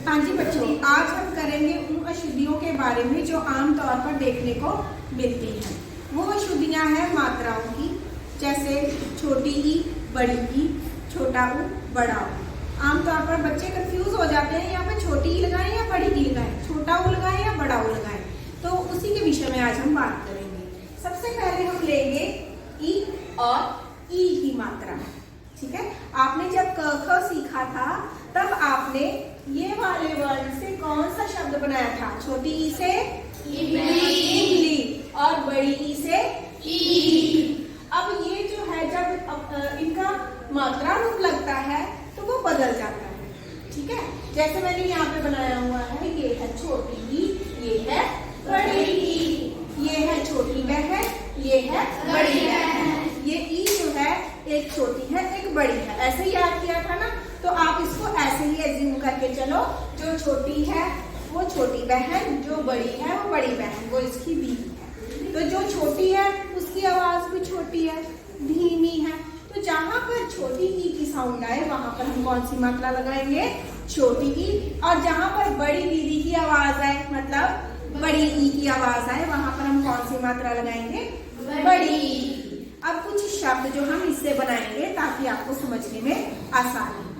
हाँ जी बच्चों, आज हम करेंगे उन अशुद्धियों के बारे में जो आमतौर पर देखने को मिलती हैं। वो अशुद्धियाँ हैं मात्राओं की, जैसे छोटी ई, बड़ी ई, छोटा ऊ, बड़ा ऊ। आमतौर पर बच्चे कंफ्यूज हो जाते हैं, यहाँ पे छोटी ई लगाएं या बड़ी ई लगाएं, छोटा ऊ लगाएं या बड़ा ऊ लगाएं। तो उसी के विषय में आज हम बात करेंगे। सबसे पहले हम लेंगे ई और ई की मात्रा। ठीक है, आपने जब क ख सीखा था तब आपने ये वाले वर्ड से कौन सा शब्द बनाया था? छोटी ई से इमली और बड़ी ई से ई। अब ये जो है जब इनका मात्रा रूप लगता है तो वो बदल जाता है। ठीक है, जैसे मैंने यहाँ पे बनाया हुआ है, ये है छोटी ई, ये है बड़ी ई, ये है छोटी बहन, ये है बड़ी बहन। ये ई जो है एक छोटी है एक बड़ी है, ऐसे ही याद किया था ना। तो आप इसको ऐसे ही एज्यूम करके चलो, जो छोटी है वो छोटी बहन, जो बड़ी है वो बड़ी बहन, वो इसकी बीवी है। तो जो छोटी है उसकी आवाज भी छोटी है, धीमी है। तो जहां पर छोटी ई की साउंड आए वहां पर हम कौन सी मात्रा लगाएंगे? छोटी ई। और जहां पर बड़ी दीदी की आवाज आए, मतलब बड़ी ई की आवाज आए, वहां पर हम कौन सी मात्रा लगाएंगे? बड़ी ई। अब कुछ शब्द जो हम इससे बनाएंगे ताकि आपको समझने में आसानी हो।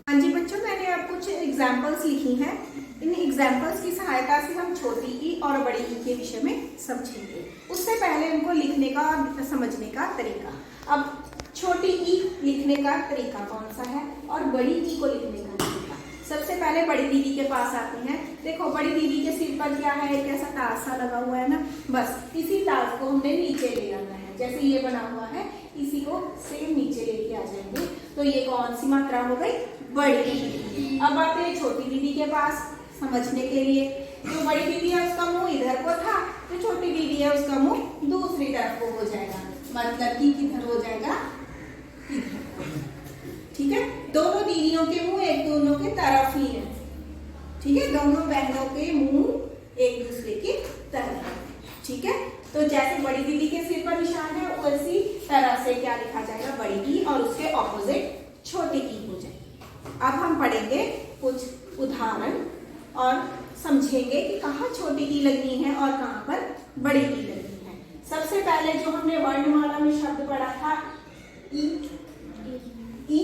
हाँ जी बच्चों, मैंने अब कुछ एग्जाम्पल्स लिखी हैं। इन एग्जाम्पल्स की सहायता से हम छोटी ई और बड़ी ई के विषय में समझेंगे। उससे पहले इनको लिखने का और समझने का तरीका। अब छोटी ई लिखने का तरीका कौन सा है और बड़ी ई को लिखने का तरीका। सबसे पहले बड़ी दीदी के पास आते हैं। देखो, बड़ी दीदी के सिर पर क्या है? एक ऐसा ताज सा लगा हुआ है ना, बस इसी ताज को हमने नीचे ले आना है। जैसे ये बना हुआ है, इसी को सेम नीचे लेके आ जाएंगे। तो ये कौन सी मात्रा हो गई? बड़ी। अब आते हैं छोटी दीदी के पास समझने के लिए। जो बड़ी दीदी है उसका मुंह इधर को था, जो छोटी दीदी है उसका मुंह दूसरी तरफ को हो जाएगा, मतलब कि किधर हो जाएगा? इधर। ठीक है, दोनों दीदियों के मुंह एक दोनों के तरफ ही है। ठीक है, दोनों बहनों के मुंह एक दूसरे की तरफ। ठीक है, तो जैसे बड़ी दीदी के सिर पर निशान है उसी तरह से क्या लिखा जाएगा? बड़ी ई, और उसके ऑपोजिट छोटी ई हो जाएगी। अब हम पढ़ेंगे कुछ उदाहरण और समझेंगे कि कहाँ छोटी ई लगनी है और कहाँ पर बड़ी ई लगनी है। सबसे पहले जो हमने वर्णमाला में शब्द पढ़ा था, ई, ई,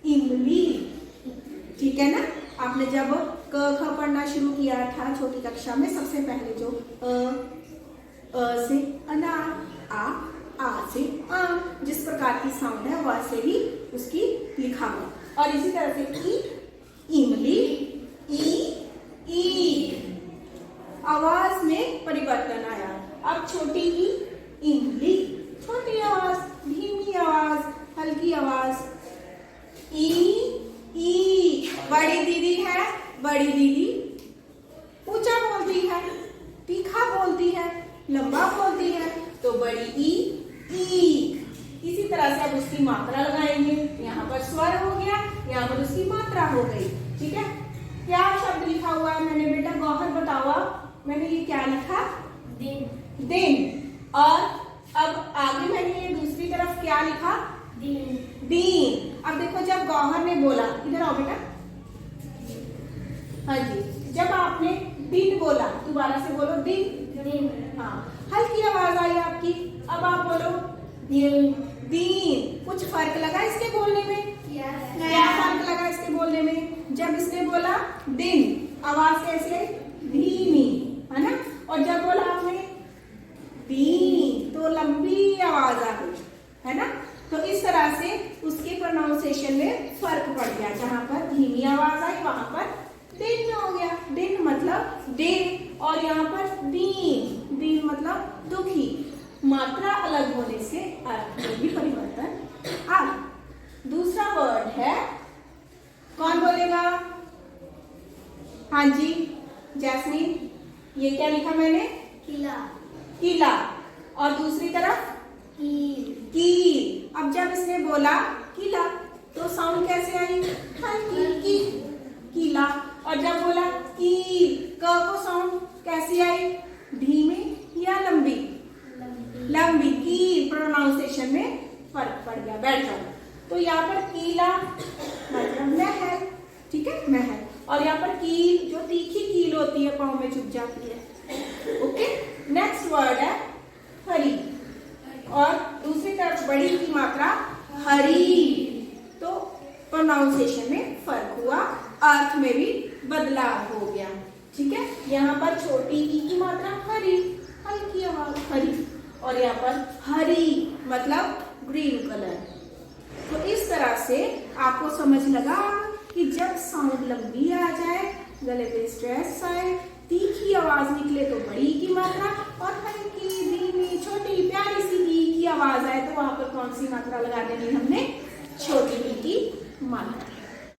इमली। ठीक है ना, आपने जब क ख पढ़ना शुरू किया था छोटी कक्षा में, सबसे पहले जो अ से अनार, आ से आम, जिस प्रकार की साउंड है वैसे ही उसकी लिखा हुआ। और इसी तरह से ई, इमली, ई, आवाज में परिवर्तन आया। अब छोटी ई, इमली, छोटी आवाज, धीमी आवाज, हल्की आवाज। ई, बड़ी दीदी है, बड़ी दीदी ऊंचा बोलती है, तीखा बोलती है, लंबा बोलती है, तो बड़ी ई। इसी तरह से अब उसकी मात्रा लगाएंगे। यहाँ पर स्वर हो गया, यहाँ पर उसकी मात्रा हो गई। ठीक है, क्या शब्द लिखा हुआ है? मैंने बेटा गौहर बताओ, मैंने ये क्या लिखा? दिन। दिन। और अब आगे मैंने ये दूसरी तरफ क्या लिखा? दिन। अब देखो, जब गौहर ने बोला, इधर आओ बेटा। हाँ जी, जब आपने दिन बोला, दोबारा से बोलो दिन। हाँ, हल्की आवाज आई आपकी। अब आप बोलो दिन। कुछ फर्क लगा इसके बोलने में? क्या फर्क लगा इसके बोलने में? जब इसने बोला दिन, आवाज कैसे? धीमी, है ना। और जब बोला आपने दिन तो लंबी आवाज आ गई, है ना। तो इस तरह से उसके प्रोनाउंसिएशन में फर्क पड़ गया। जहां पर धीमी आवाज आई वहां पर दिन हो गया। दिन मतलब डे, और यहाँ पर दीन, दीन मतलब दुखी। मात्रा अलग होने से अर्थ में भी परिवर्तन आ गया। दूसरा वर्ड है, कौन बोलेगा? हाँ जी जैस्मीन, ये क्या लिखा मैंने? किला। किला। और दूसरी तरफ कील। अब जब इसने बोला किला तो साउंड कैसे आई? हल्की की, किला। और जब बोला कील, क को साउंड कैसी आई? धीमी या लंबी? लंबी। कील। प्रोनाउंसिएशन में फर्क पड़ गया। बैठ जाओ। तो यहाँ पर कीला मतलब महल, ठीक है, महल। और यहाँ पर कील, जो तीखी कील होती है पाँव में चुभ जाती है। ओके, नेक्स्ट वर्ड है हरी, और दूसरी तरफ बड़ी की मात्रा हरी। तो प्रोनाउंसिएशन में फर्क हुआ, अर्थ में भी बदलाव हो गया। ठीक है, यहाँ पर छोटी ई की मात्रा हरी, हल्की आवाज हरी, और यहाँ पर हरी मतलब ग्रीन कलर। तो इस तरह से आपको समझ लगा कि जब साउंड लंबी आ जाए, गले पे स्ट्रेस आए, तीखी आवाज निकले तो बड़ी की मात्रा, और हल्की धीमी छोटी प्यारी सी ई की आवाज आए तो वहां पर कौन सी मात्रा लगा देनी हमने, छोटी ई की मात्रा।